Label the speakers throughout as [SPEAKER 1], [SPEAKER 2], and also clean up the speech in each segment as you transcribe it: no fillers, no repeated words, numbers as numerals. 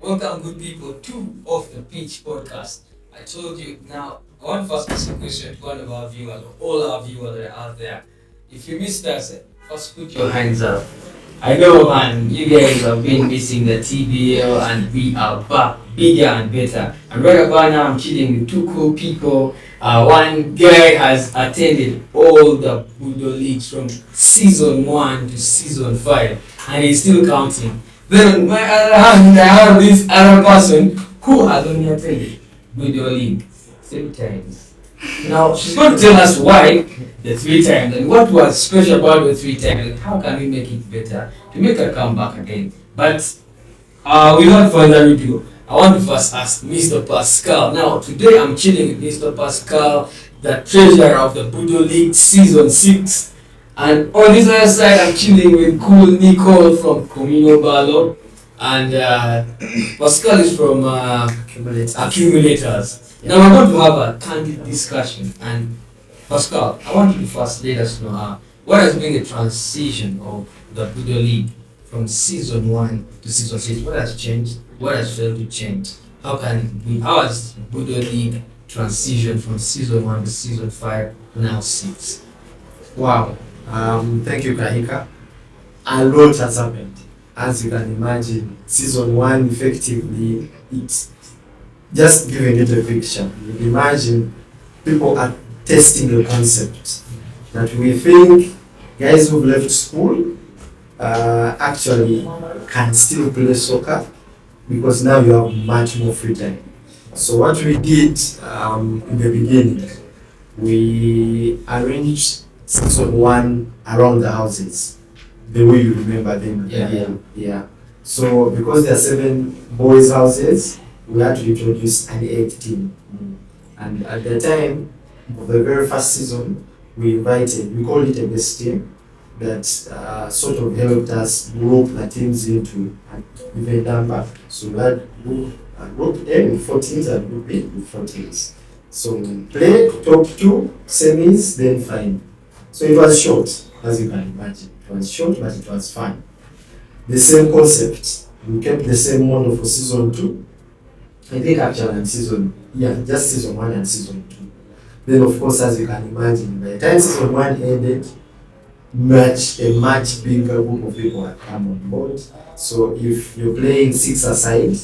[SPEAKER 1] Welcome, good people, to Off the Pitch podcast. I told you now, I want to first ask a question to one of our viewers, or all our viewers that are out there. If you missed us, first put your hands up. I know, man, you guys have been missing the TBL, and we are back bigger and better. And right about now, I'm chilling with two cool people. One guy has attended all the Budo leagues from season 1 to season 5, and he's still counting. Then on my other hand, I have this other person who has only attended Budo league 3 times. Now, she's going to tell us why the 3 times and what was special about the 3 times and how can we make it better to make her come back again. But without further ado, I want to first ask Mr. Pascal. Now, today I'm chilling with Mr. Pascal, the treasurer of the Budo League Season 6. And on this other side, I'm chilling with cool Nicole from Communal Balo. And Pascal is from Accumulators. Now we're going to have a candid discussion. And Pascal, I want you to first let us know what has been the transition of the Budo League from season 1 to season 6. What has changed? What has failed to change? How has Budo League transition from season 1 to season 5 now 6?
[SPEAKER 2] Wow. Thank you, Kahika. A lot has happened. As you can imagine, season 1 effectively, it's just giving it a picture. You imagine people are testing the concept that we think guys who've left school actually can still play soccer because now you have much more free time. So what we did in the beginning, we arranged season 1 around the houses, the way you remember them. Yeah. So because there are 7 boys' houses, we had to introduce an 8 team. And at the time of the very first season, we called it a best team that sort of helped us group the teams into an even number. So we had group A with 4 teams and group B with 4 teams. So we played top 2 semis, then final. So it was short, as you can imagine. It was short, but it was fun. The same concept. We kept the same model for season 2. I think actually just season 1 and season 2. Then of course, as you can imagine, by the time season 1 ended, a much bigger group of people had come on board. So if you're playing 6 aside,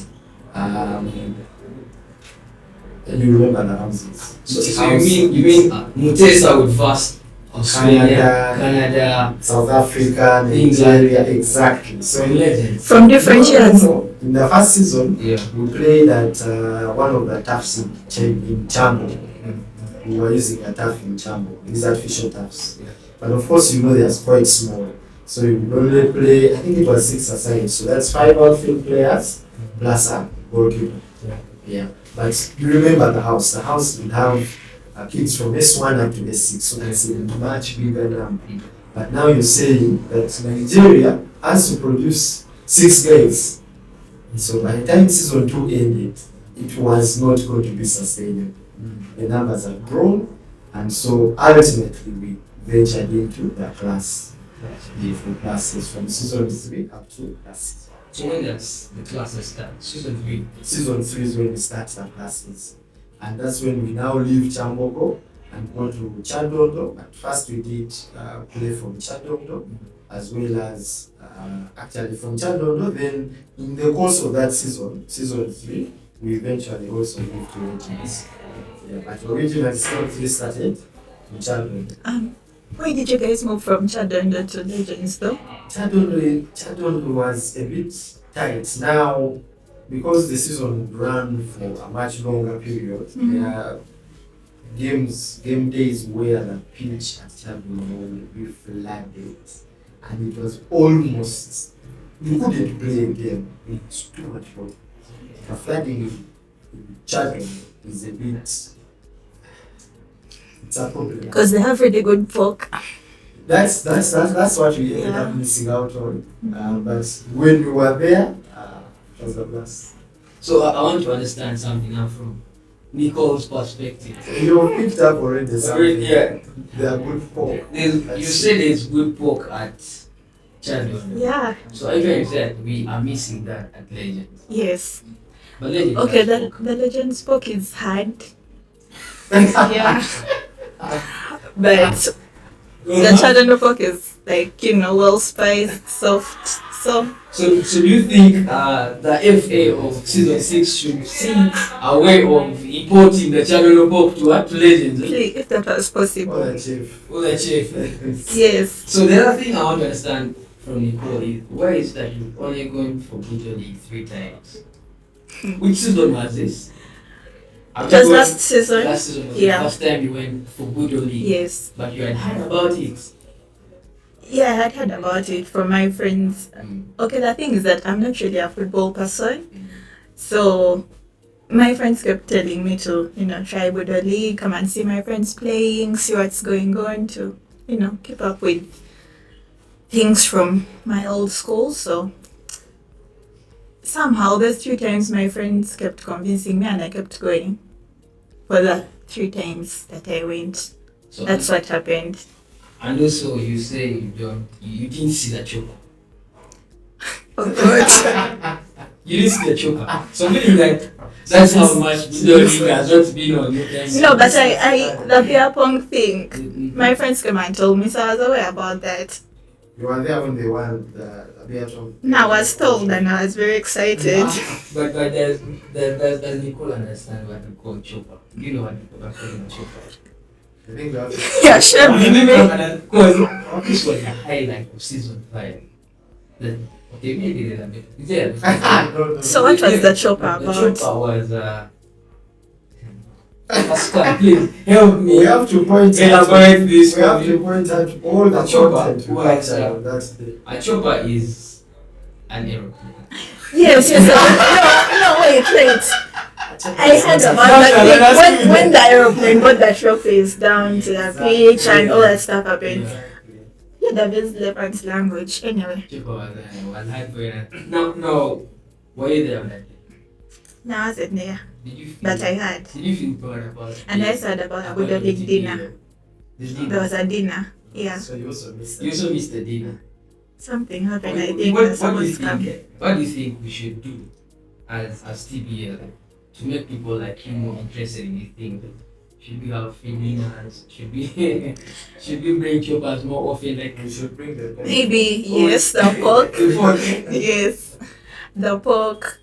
[SPEAKER 2] you remember the houses.
[SPEAKER 1] So you mean Mutesa would first Australia, Canada,
[SPEAKER 2] South Africa, Nigeria, exactly. So
[SPEAKER 3] from different years.
[SPEAKER 2] In the first season, we played at one of the turfs in Chambo. We were using a turf in Chambo, these artificial turfs. But of course, they are quite small. So you only play, I think it was 6 aside. So that's 5 outfield players plus a goalkeeper. Yeah. But you remember the house. The house would have kids from S1 up to S6, so that's a much bigger number. But now you're saying that Nigeria has to produce 6 guys. So by the time season 2 ended, it was not going to be sustainable. The numbers have grown, and so ultimately we ventured into the different classes from season 3 up to classes.
[SPEAKER 1] So when does the classes start? Season 3?
[SPEAKER 2] Season 3 is when we start the classes. And that's when we now leave Chambogo and go to Chadondo. At first we did play from Chadondo as well as actually from Chadondo. Then in the course of that season 3, we eventually also moved to Regents. But originally season 3 started in Chadondo.
[SPEAKER 3] Why did you guys move from Chadondo to Legends though?
[SPEAKER 2] Chadondo was a bit tight. Now, because the season ran for a much longer period, there are game days where the pitch at Chadondo will be flooded. And it was almost, you couldn't play a game. It's too much water. The flooding in Chadondo is a bit, it's a problem.
[SPEAKER 3] Because they have really good folk.
[SPEAKER 2] That's what we ended up missing out on. But when we were there, it was a blast.
[SPEAKER 1] So I want to understand something now from Nicole's perspective.
[SPEAKER 2] You picked up already something.
[SPEAKER 1] Yeah.
[SPEAKER 2] They are good pork.
[SPEAKER 1] You said there's good pork at Childhood.
[SPEAKER 3] Yeah.
[SPEAKER 1] So everyone said we are missing that at Legends.
[SPEAKER 3] Yes.
[SPEAKER 1] But Legends.
[SPEAKER 3] Okay,
[SPEAKER 1] has
[SPEAKER 3] the
[SPEAKER 1] spoken.
[SPEAKER 3] Legends book is hard. Yeah. But the Chadendo book is like, well spiced, soft.
[SPEAKER 1] So do you think the FA of season 6 should see a way of importing the channel pop to what Legends?
[SPEAKER 3] Please, if that was possible.
[SPEAKER 2] Well achieved.
[SPEAKER 1] Well, achieve.
[SPEAKER 3] Yes.
[SPEAKER 1] So the other thing I want to understand from Nicole is why is that you're only going for Bujo League 3 times? Which season was this?
[SPEAKER 3] It was last season.
[SPEAKER 1] Last season was
[SPEAKER 3] Yeah.
[SPEAKER 1] the first time you went for Bujo League.
[SPEAKER 3] Yes.
[SPEAKER 1] But you had heard about it.
[SPEAKER 3] Yeah, I had heard about it from my friends. Okay, the thing is that I'm not really a football person. So my friends kept telling me to, try Budo League, come and see my friends playing, see what's going on, to, keep up with things from my old school. So somehow those 3 times my friends kept convincing me and I kept going for the 3 times that I went.
[SPEAKER 1] So
[SPEAKER 3] That's what happened.
[SPEAKER 1] and also you say you didn't see the choker.
[SPEAKER 3] Oh God.
[SPEAKER 1] You didn't see the choker. So meaning that that's how much Bujo League has not been on your time.
[SPEAKER 3] No, but the beer pong thing, my friends came and told me, so I was aware about that.
[SPEAKER 2] You were there when they won the Beaton.
[SPEAKER 3] Now I was told and I was very excited.
[SPEAKER 1] But does Nicole understand what we call choker? You know what we call choker?
[SPEAKER 2] I think we have to.
[SPEAKER 3] Yeah, sure.
[SPEAKER 1] Because this was the highlight of season 5. Then, okay, maybe a little bit. Yeah.
[SPEAKER 3] So what was the chopper
[SPEAKER 1] The
[SPEAKER 3] about?
[SPEAKER 1] chopper was Pascal, please help me.
[SPEAKER 2] We have to point
[SPEAKER 1] elaborate this.
[SPEAKER 2] We have to point out all the
[SPEAKER 1] Chopper
[SPEAKER 2] content we
[SPEAKER 1] was,
[SPEAKER 2] captured on that day.
[SPEAKER 1] A chopper is an aeroplane.
[SPEAKER 3] Yes. No, wait. I heard about that thing. When the aeroplane brought the trophies down to the beach and all that stuff happened. Yeah, the best Lebanese language. Anyway,
[SPEAKER 1] Chopper was hard for you. No, were you there on that day?
[SPEAKER 3] now I wasn't there,
[SPEAKER 1] Did you feel?
[SPEAKER 3] but I heard.
[SPEAKER 1] Did you feel proud about it?
[SPEAKER 3] And I heard about a Budo League dinner.
[SPEAKER 1] The dinner.
[SPEAKER 3] There was a dinner. Yeah,
[SPEAKER 2] So you also missed
[SPEAKER 1] You
[SPEAKER 2] it.
[SPEAKER 1] also missed the dinner.
[SPEAKER 3] something happened.
[SPEAKER 1] What-
[SPEAKER 3] I think
[SPEAKER 1] what do you
[SPEAKER 3] someone's
[SPEAKER 1] think?
[SPEAKER 3] coming.
[SPEAKER 1] What do you think we should do as TBL to make people like you more interested in this thing? Should we have dinners? Should we should we bring choppers more often? Like
[SPEAKER 2] We should bring the
[SPEAKER 3] Maybe yes, the pork.
[SPEAKER 1] the pork.
[SPEAKER 3] Yes, the pork.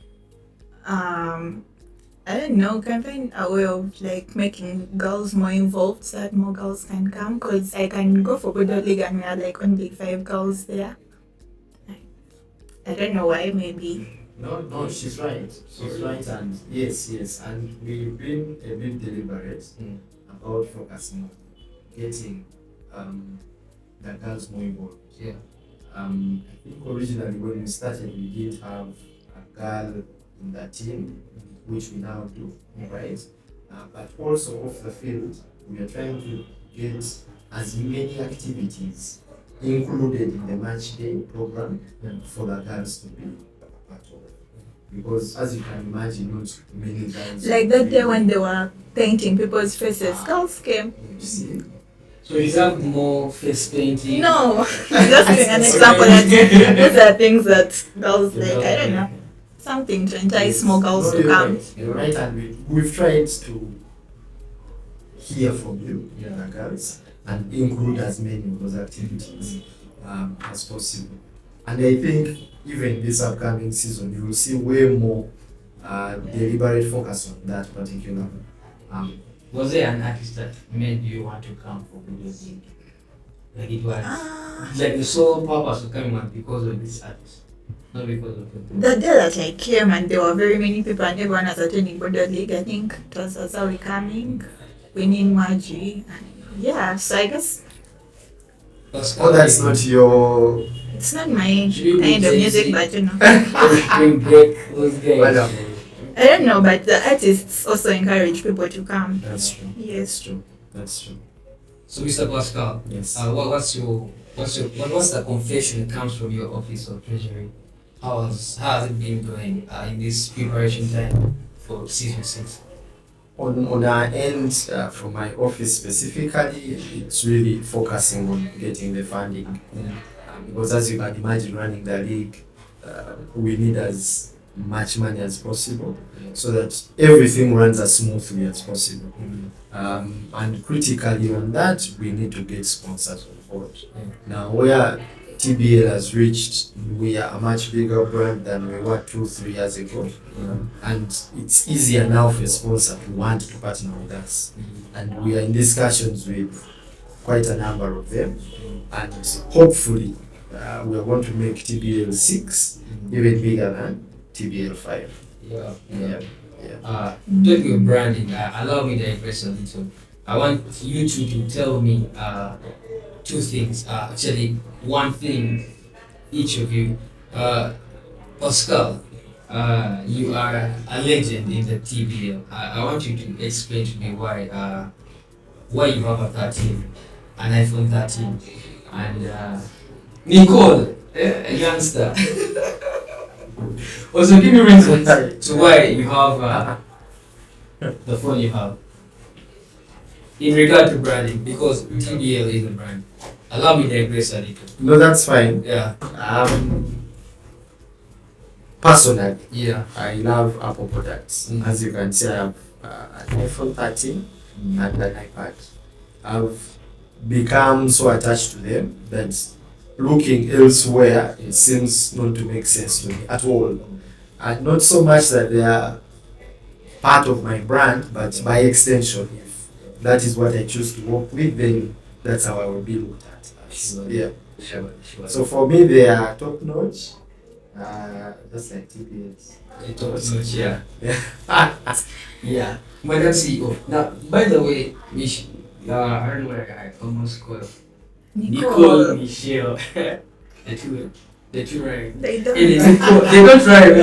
[SPEAKER 3] I don't know. Can find a way of like making girls more involved so that more girls can come. Cause I can go for Budo League and we are like only 5 girls there. I don't know why. Maybe.
[SPEAKER 2] No, she's right. She's right, and yes, and we've been a bit deliberate about focusing on getting the girls more involved.
[SPEAKER 1] Yeah.
[SPEAKER 2] I think originally when we started, we did have a girl in the team, which we now do, right? But also off the field, we are trying to get as many activities included in the match day program for the girls to be part of. Because as you can imagine, not many girls.
[SPEAKER 3] Like that day when they were painting people's faces, girls came.
[SPEAKER 2] You see?
[SPEAKER 1] So is that more face painting?
[SPEAKER 3] No, I'm just giving an example that those are things that girls like. I don't know. Something to entice more girls
[SPEAKER 2] No,
[SPEAKER 3] to
[SPEAKER 2] you're
[SPEAKER 3] come.
[SPEAKER 2] right. You're right, and we've tried to hear from you, the girls, and include as many of those activities as possible. And I think even this upcoming season, you will see way more deliberate focus on that particular.
[SPEAKER 1] Was there an artist that made you want to come for Budo League? Like it was like the sole purpose of coming was because of this artist, not because of the
[SPEAKER 3] The day that I came and there were very many people and everyone was attending Budo League, I think it was Azawi coming, winning Maji. Yeah, so I guess
[SPEAKER 1] Pascal.
[SPEAKER 2] Oh, that's not your.
[SPEAKER 3] it's not my
[SPEAKER 1] Should we
[SPEAKER 3] kind of
[SPEAKER 1] bring
[SPEAKER 3] music,
[SPEAKER 1] Jay-Z?
[SPEAKER 3] but
[SPEAKER 1] Bring Drake, those guys.
[SPEAKER 2] Madam.
[SPEAKER 3] I don't know, but the artists also encourage people to come.
[SPEAKER 2] That's true.
[SPEAKER 3] Yes.
[SPEAKER 2] True. That's true.
[SPEAKER 1] So Mr. Pascal,
[SPEAKER 2] Yes.
[SPEAKER 1] what's the confession that comes from your office of treasury? How has it been going in this preparation time for season 6?
[SPEAKER 2] On our end, from my office specifically, it's really focusing on getting the funding because as you can imagine, running the league, we need as much money as possible so that everything runs as smoothly as possible. And critically on that, we need to get sponsors on board. Now, where TBL has reached, we are a much bigger brand than we were 2-3 years ago. And it's easier now for a sponsor to want to partner with us. And we are in discussions with quite a number of them. And hopefully, we are going to make TBL 6 even bigger than TBL 5.
[SPEAKER 1] Talking of branding, allow me to digress a little. I want you two to tell me two things. Actually, one thing, each of you. Pascal, you are a legend in the TBL. I want you to explain to me why you have a 13, an iPhone 13, and Nicole, a youngster. Also, give me reasons to why you have the phone you have. In regard to branding, because TBL is a brand. Allow me to digress a little.
[SPEAKER 2] No, that's fine.
[SPEAKER 1] Yeah.
[SPEAKER 2] Personally,
[SPEAKER 1] Yeah.
[SPEAKER 2] I love Apple products. As you can see, I have an iPhone 13 and an iPad. I've become so attached to them that looking elsewhere, it seems not to make sense to me at all. And not so much that they are part of my brand, but by extension, if that is what I choose to work with, then that's how I will be looked at. Yeah.
[SPEAKER 1] Sure.
[SPEAKER 2] So for me, they are top notch. Just like TPS.
[SPEAKER 1] Yeah. Yeah. Madam CEO. Now, by the way, I don't know where I almost called Nicole Michelle. the two right.
[SPEAKER 3] They don't.
[SPEAKER 1] They don't rhyme.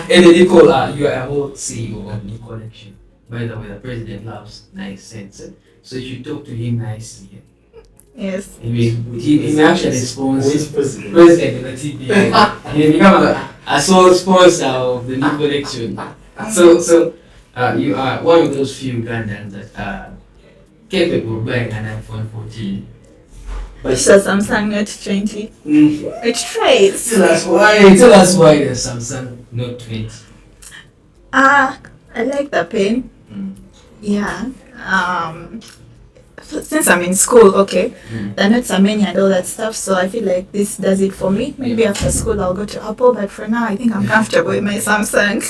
[SPEAKER 1] And Nicole, you are a whole CEO of New Connection. By the way, the president loves nice sense. So you should talk to him nicely.
[SPEAKER 3] Yes.
[SPEAKER 1] He may actually sponsor
[SPEAKER 2] Which president?
[SPEAKER 1] president of the TPA. He may become a sole sponsor of the New Connection. So you are one of those few Ugandans that are capable of buying an iPhone 14.
[SPEAKER 3] But so Samsung Note 20. It tries.
[SPEAKER 1] Tell us why the Samsung Note 20.
[SPEAKER 3] I like the pen. Yeah. Since I'm in school, okay, the notes are many and all that stuff, so I feel like this does it for me. Maybe after school I'll go to Apple, but for now I think I'm comfortable with my Samsung.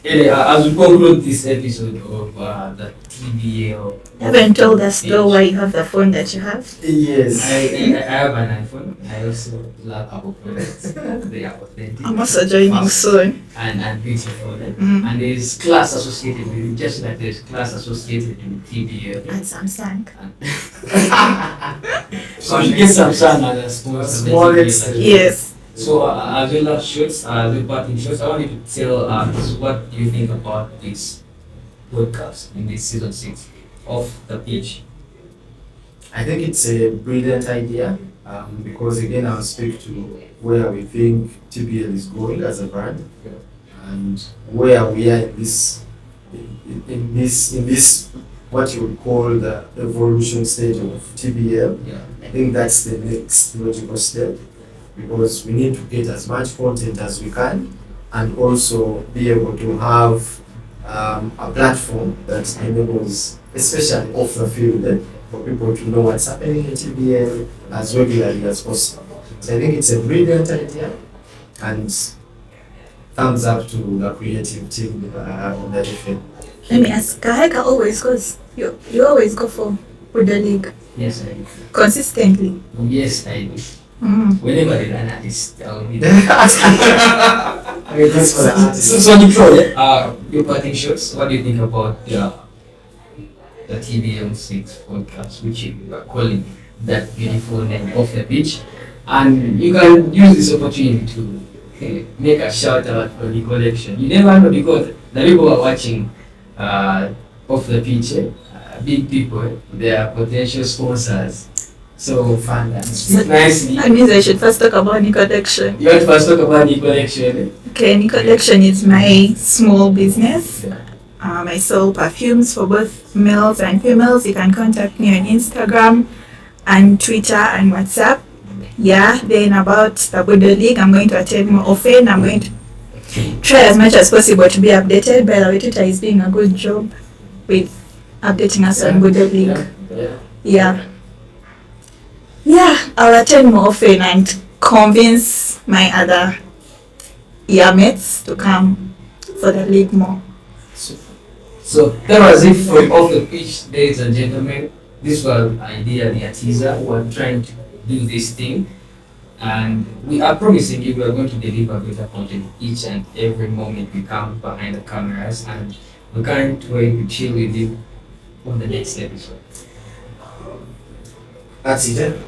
[SPEAKER 1] As we conclude this episode of the TBL.
[SPEAKER 3] You haven't told us though why you have the phone that you have.
[SPEAKER 2] Yes.
[SPEAKER 1] I have an iPhone. I also love Apple products. They are authentic.
[SPEAKER 3] I'm also joining soon.
[SPEAKER 1] And beautiful. And there's class associated with it, just like there's class associated with TBL.
[SPEAKER 3] And Samsung.
[SPEAKER 1] So you get Samsung as a sponsor.
[SPEAKER 2] Small extent.
[SPEAKER 3] Yes.
[SPEAKER 1] So as your last shots, the parting shots, I want you to tell us what you think about this podcast in this season 6 of the pitch.
[SPEAKER 2] I think it's a brilliant idea because again I'll speak to where we think TBL is going as a brand and where we are in this what you would call the evolution stage of TBL. I think that's the next logical step because we need to get as much content as we can and also be able to have a platform that enables, especially off the field, for people to know what's happening in TBL as regularly as possible. So I think it's a brilliant idea, and thumbs up to the creative team on the FM.
[SPEAKER 3] Let me ask, Kaheka always goes. You always go for the league
[SPEAKER 1] Yes, I do.
[SPEAKER 3] consistently.
[SPEAKER 1] Yes, I do. Whenever they run at this, I'll be there.
[SPEAKER 2] That's for the artist.
[SPEAKER 1] So Nicole, your parting shots, what do you think about the TBL 6 podcast, which you are calling that beautiful name Off the Pitch? And you can use this opportunity to make a shout out for the collection. You never know because the people who are watching Off the Pitch, big people, they are potential sponsors. So fun that speak nicely.
[SPEAKER 3] That means I should first talk about New Collection.
[SPEAKER 1] You want to first talk about the collection?
[SPEAKER 3] Okay, New Collection is my small business. I sell perfumes for both males and females. You can contact me on Instagram and Twitter and WhatsApp. Yeah, then about the Budo League, I'm going to attend more often. I'm going to try as much as possible to be updated. By the way, Twitter is doing a good job with updating us on Budo League. Yeah, I'll attend more often and convince my other year mates to come for the league more.
[SPEAKER 1] So that was it for Off the Pitch, ladies and gentlemen. This was ideally a teaser. We're trying to do this thing, and we are promising you we are going to deliver better content each and every moment we come behind the cameras, and we can't wait to chill with you on the next episode.
[SPEAKER 2] That's it.